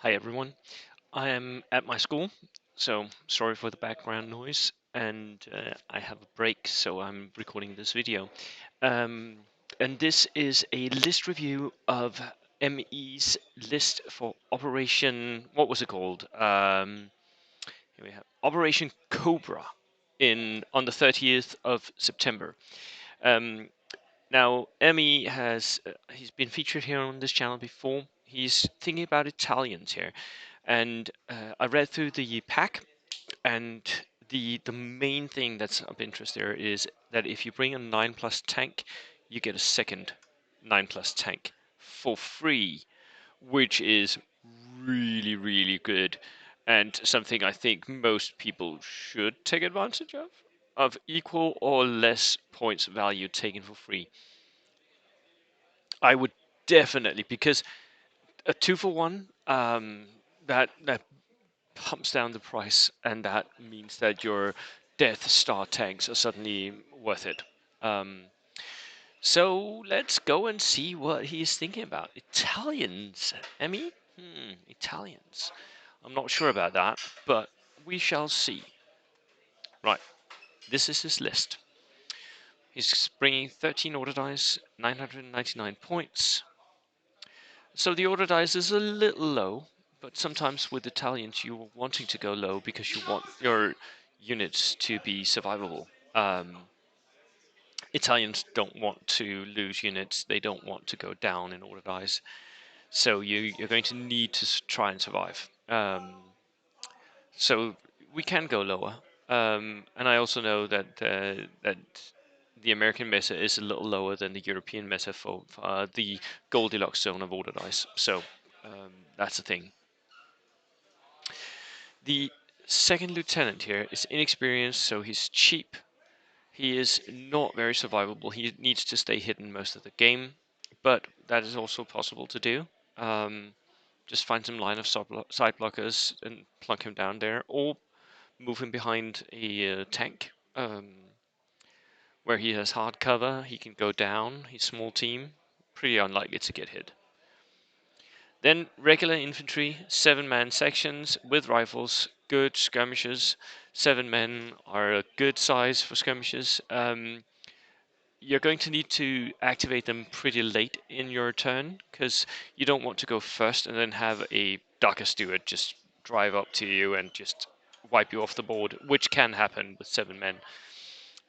Hi everyone. I am at my school, so sorry for the background noise, and I have a break, so I'm recording this video. Um, and this is a list review of ME's list for Operation. What was it called? Here we have Operation Cobra in on the 30th of September. Um, Now, Emmy he's been featured here on this channel before. He's thinking about Italians here, and I read through the pack, and the main thing that's of interest there is that if you bring a 9+ tank, you get a second 9+ tank for free, which is really good, and something I think most people should take advantage of equal or less points value taken for free. I would definitely, because a 2 for 1, that pumps down the price, and that means that your Death Star tanks are suddenly worth it. Um, so let's go and see what he's thinking about. Italians, Emmy? Italians. I'm not sure about that, but we shall see. Right, this is his list. He's bringing 13 order dice, 999 points. So the order dice is a little low, but sometimes with Italians you're wanting to go low because you want your units to be survivable. Italians don't want to lose units, they don't want to go down in order dice, so you're going to need to try and survive. So we can go lower, and I also know that the American meta is a little lower than the European meta for the Goldilocks zone of order dice. So that's the thing. The second lieutenant here is inexperienced, so he's cheap. He is not very survivable. He needs to stay hidden most of the game, but that is also possible to do. Just find some line of side blockers and plunk him down there, or move him behind a tank where he has hard cover. He can go down. He's small team, pretty unlikely to get hit. Then regular infantry, 7-man sections with rifles, good skirmishers. 7 men are a good size for skirmishers. You're going to need to activate them pretty late in your turn, because you don't want to go first and then have a Darker Steward just drive up to you and just wipe you off the board, which can happen with 7 men.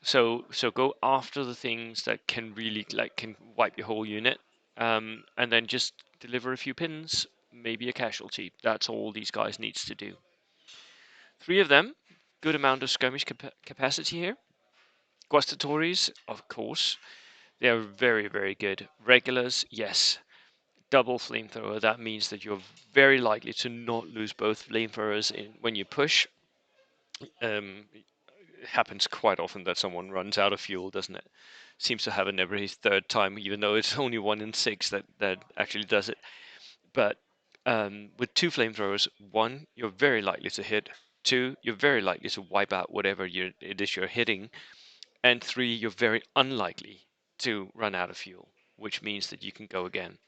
So go after the things that can really can wipe your whole unit, and then just deliver a few pins, maybe a casualty. That's all these guys needs to do. 3 of them, good amount of skirmish capacity here. Guastatories, of course, they are very good. Regulars, yes. Double flamethrower, that means that you're very likely to not lose both flamethrowers when you push. It happens quite often that someone runs out of fuel, doesn't it? Seems to happen every third time, even though it's only 1 in 6 that actually does it. But with 2 flamethrowers, 1, you're very likely to hit. 2, you're very likely to wipe out whatever it is you're hitting. And 3, you're very unlikely to run out of fuel, which means that you can go again.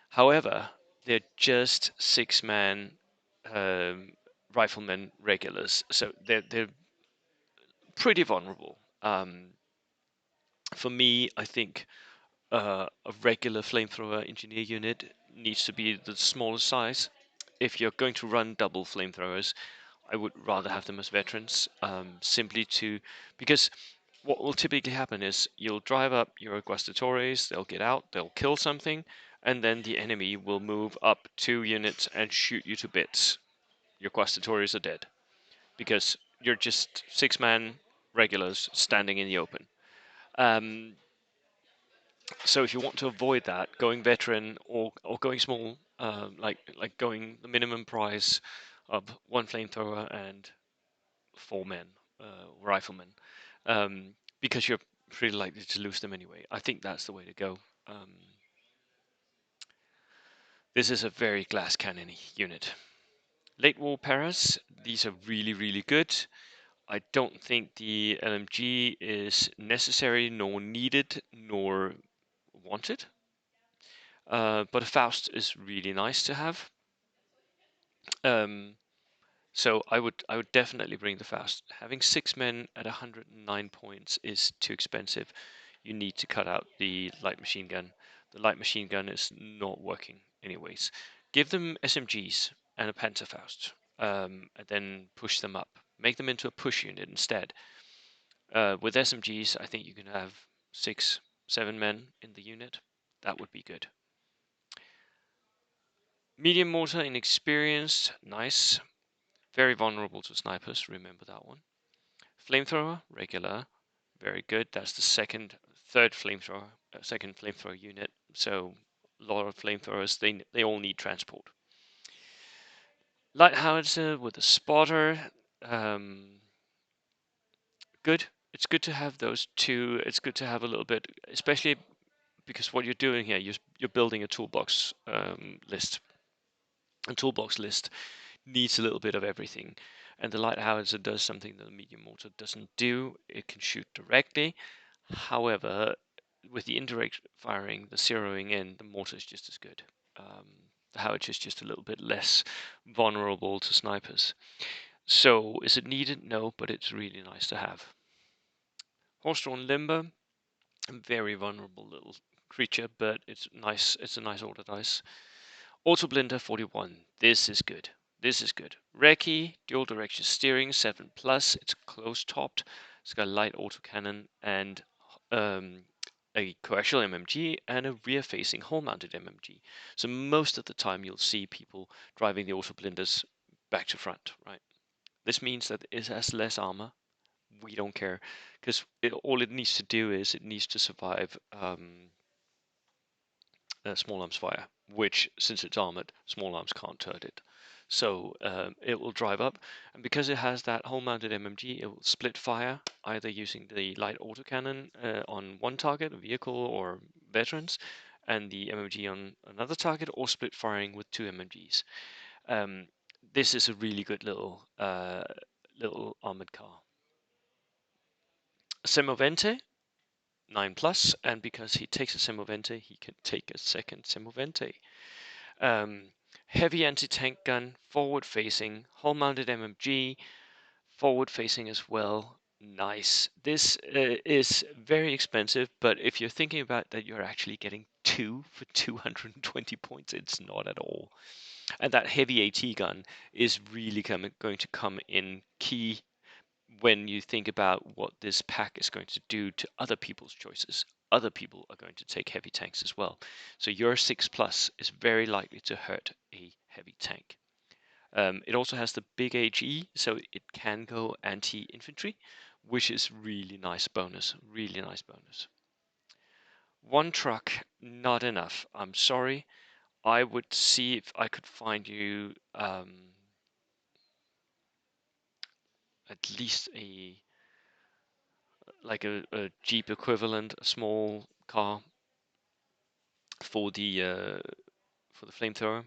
However, they're just 6-man riflemen regulars, so they're pretty vulnerable. For me, I think a regular flamethrower engineer unit needs to be the smallest size. If you're going to run double flamethrowers, I would rather have them as veterans, simply because what will typically happen is you'll drive up your Guastatores, they'll get out, they'll kill something, and then the enemy will move up 2 units and shoot you to bits. Your Guastatores are dead because you're just 6-man regulars standing in the open. So if you want to avoid that, going veteran or going small, like going the minimum price of 1 flamethrower and 4 men, riflemen, because you're pretty likely to lose them anyway. I think that's the way to go. This is a very glass cannon unit. Late war paras, these are really good. I don't think the LMG is necessary, nor needed, nor wanted. But a Faust is really nice to have. So I would definitely bring the Faust. Having 6 men at 109 points is too expensive. You need to cut out the light machine gun. The light machine gun is not working anyways. Give them SMGs and a Panzerfaust, and then push them up. Make them into a push unit instead. With SMGs, I think you can have 6, 7 men in the unit. That would be good. Medium mortar, inexperienced, nice. Very vulnerable to snipers, remember that one. Flamethrower, regular, very good. That's the third flamethrower, second flamethrower unit. So a lot of flamethrowers, they all need transport. Light howitzer with a spotter, good. It's good to have those two. It's good to have a little bit, especially because what you're doing here, you're building a toolbox list. A toolbox list needs a little bit of everything. And the light howitzer does something that the medium mortar doesn't do. It can shoot directly. However, with the indirect firing, the zeroing in, the mortar is just as good. The howitzer is just a little bit less vulnerable to snipers. So, is it needed? No, but it's really nice to have. Horse-drawn limber, a very vulnerable little creature, but it's nice. It's a nice order dice. Auto Blinder 41. This is good. This is good. Recce, dual direction steering, 7 plus. It's close topped. It's got a light autocannon and a coaxial MMG and a rear facing hull mounted MMG. So most of the time you'll see people driving the auto blinders back to front, right? This means that it has less armor. We don't care because all it needs to do is it needs to survive small arms fire, which, since it's armored, small arms can't hurt it. So it will drive up, and because it has that hull-mounted MMG, it will split fire, either using the light autocannon on one target, a vehicle or veterans, and the MMG on another target, or split firing with 2 MMGs. This is a really good little armored car. Semovente, 9 plus, and because he takes a Semovente, he can take a second Semovente. Heavy anti-tank gun, forward-facing, hull-mounted MMG, forward-facing as well. Nice. This is very expensive, but if you're thinking about that, you're actually getting 2 for 220 points. It's not at all. And that heavy AT gun is really going to come in key when you think about what this pack is going to do to other people's choices. Other people are going to take heavy tanks as well. So your 6 plus is very likely to hurt a heavy tank. It also has the big HE, so it can go anti-infantry, which is really nice bonus. Really nice bonus. One truck, not enough. I'm sorry. I would see if I could find you at least a Jeep equivalent, a small car for the flamethrower.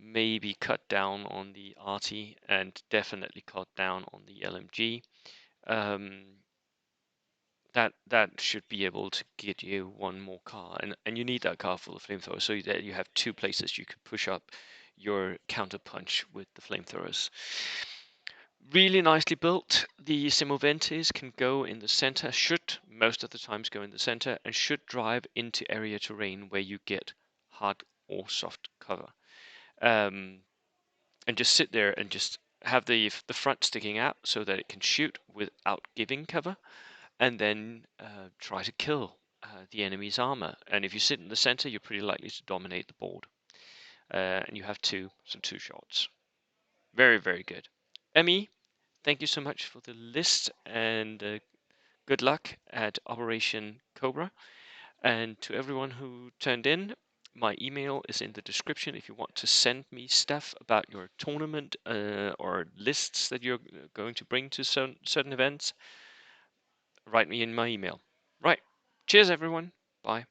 Maybe cut down on the RT and definitely cut down on the LMG. That should be able to get you one more car, and you need that car for the flamethrower so that you have 2 places you could push up your counterpunch with the flamethrowers. Really nicely built. The Semoventes can go in the center, should most of the times go in the center, and should drive into area terrain where you get hard or soft cover. And just sit there and just have the front sticking out so that it can shoot without giving cover, and then try to kill the enemy's armor. And if you sit in the center, you're pretty likely to dominate the board. And you have 2 shots. Very, very good. ME, thank you so much for the list, and good luck at Operation Cobra. And to everyone who turned in, my email is in the description if you want to send me stuff about your tournament or lists that you're going to bring to certain events. Write me in my email. Right. Cheers, everyone. Bye.